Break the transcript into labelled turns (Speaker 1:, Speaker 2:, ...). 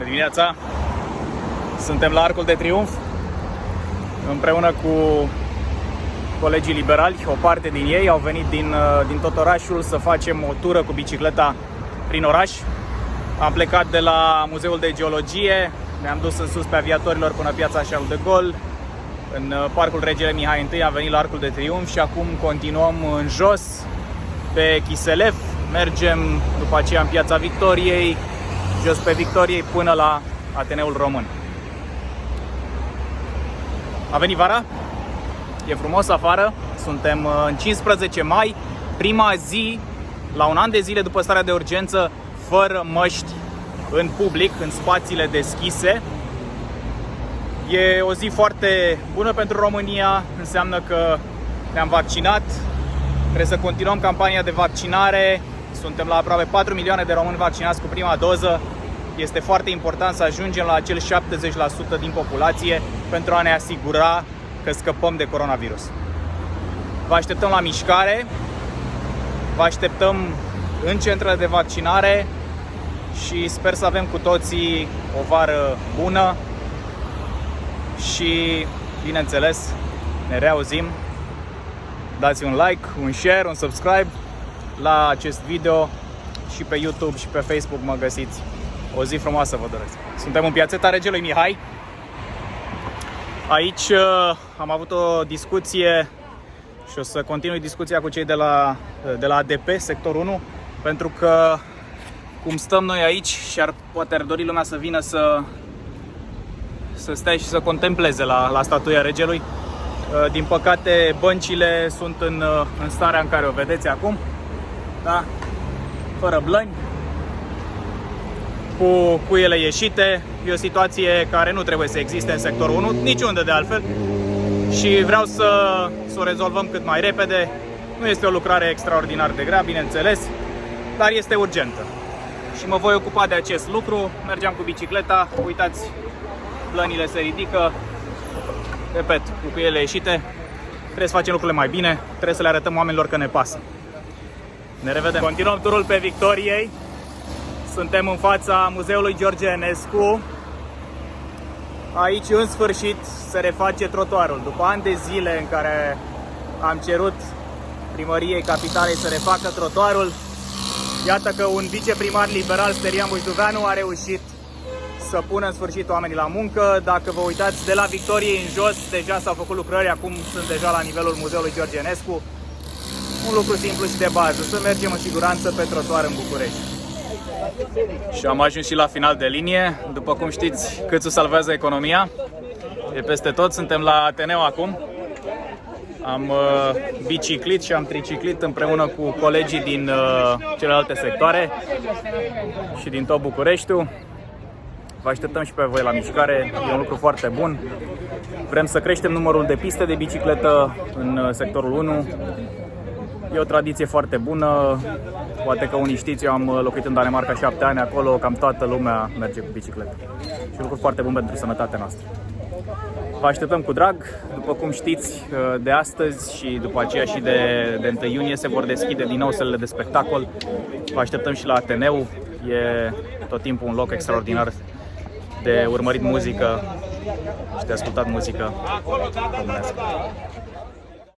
Speaker 1: Bună dimineața! Suntem la Arcul de Triunf împreună cu colegii liberali. O parte din ei au venit din tot orașul să facem o tură cu bicicleta prin oraș. Am plecat de la Muzeul de Geologie, ne-am dus în sus pe Aviatorilor până Piața Charles de Gaulle, în Parcul Regele Mihai I, am venit la Arcul de Triunf și acum continuăm în jos pe Chiselev. Mergem după aceea în Piața Victoriei, jos pe Victoriei până la Ateneul Român. A venit vara, e frumos afară, suntem în 15 mai, prima zi la un an de zile după starea de urgență, fără măști în public, în spațiile deschise. E o zi foarte bună pentru România, înseamnă că ne-am vaccinat, trebuie să continuăm campania de vaccinare, suntem la aproape 4 milioane de români vaccinați cu prima doză. Este foarte important să ajungem la acel 70% din populație pentru a ne asigura că scăpăm de coronavirus. Vă așteptăm la mișcare, vă așteptăm în centrele de vaccinare și sper să avem cu toții o vară bună și, bineînțeles, ne reauzim. Dați un like, un share, un subscribe la acest video și pe YouTube și pe Facebook mă găsiți. O zi frumoasă vă doresc. Suntem în piațeta Regelui Mihai. Aici am avut o discuție și o să continui discuția cu cei de la ADP, sector 1, pentru că cum stăm noi aici și poate ar dori lumea să vină să stea și să contempleze la statuia Regelui. Din păcate băncile sunt în starea în care o vedeți acum, da? Fără blăni, cu cuiele ieșite. E o situație care nu trebuie să existe în sectorul 1, niciunde de altfel, și vreau să o rezolvăm cât mai repede. Nu este o lucrare extraordinar de grea, bineînțeles, dar este urgentă și mă voi ocupa de acest lucru. Mergeam cu bicicleta, uitați, blănile se ridică, repet, cu cuiele ieșite. Trebuie să facem lucrurile mai bine, trebuie să le arătăm oamenilor că ne pasă. Ne revedem! Continuăm turul pe Victoriei. Suntem în fața Muzeului George Enescu. Aici, în sfârșit, se reface trotuarul. După ani de zile în care am cerut primăriei capitalei să refacă trotuarul, iată că un viceprimar liberal, Sterian Bușduveanu, a reușit să pună în sfârșit oamenii la muncă. Dacă vă uitați, de la Victoriei în jos deja s-au făcut lucrări, acum sunt deja la nivelul Muzeului George Enescu. Un lucru simplu și de bază, să mergem în siguranță pe trotuar în București. Și am ajuns și la final de linie. După cum știți, Câțu salvează economia. E peste tot, suntem la Ateneu acum. Am biciclit și am triciclit împreună cu colegii din celelalte sectoare și din tot Bucureștiul. Vă așteptăm și pe voi la mișcare, e un lucru foarte bun. Vrem să creștem numărul de piste de bicicletă în sectorul 1. E o tradiție foarte bună. Poate că unii știți, eu am locuit în Danemarca 7 ani, acolo cam toată lumea merge cu bicicletă. Și un lucru foarte bun pentru sănătatea noastră. Vă așteptăm cu drag. După cum știți, de astăzi și după aceea și de 1 iunie se vor deschide din nou sălile de spectacol. Vă așteptăm și la Ateneu. E tot timpul un loc extraordinar de urmărit muzică și de ascultat muzică românească.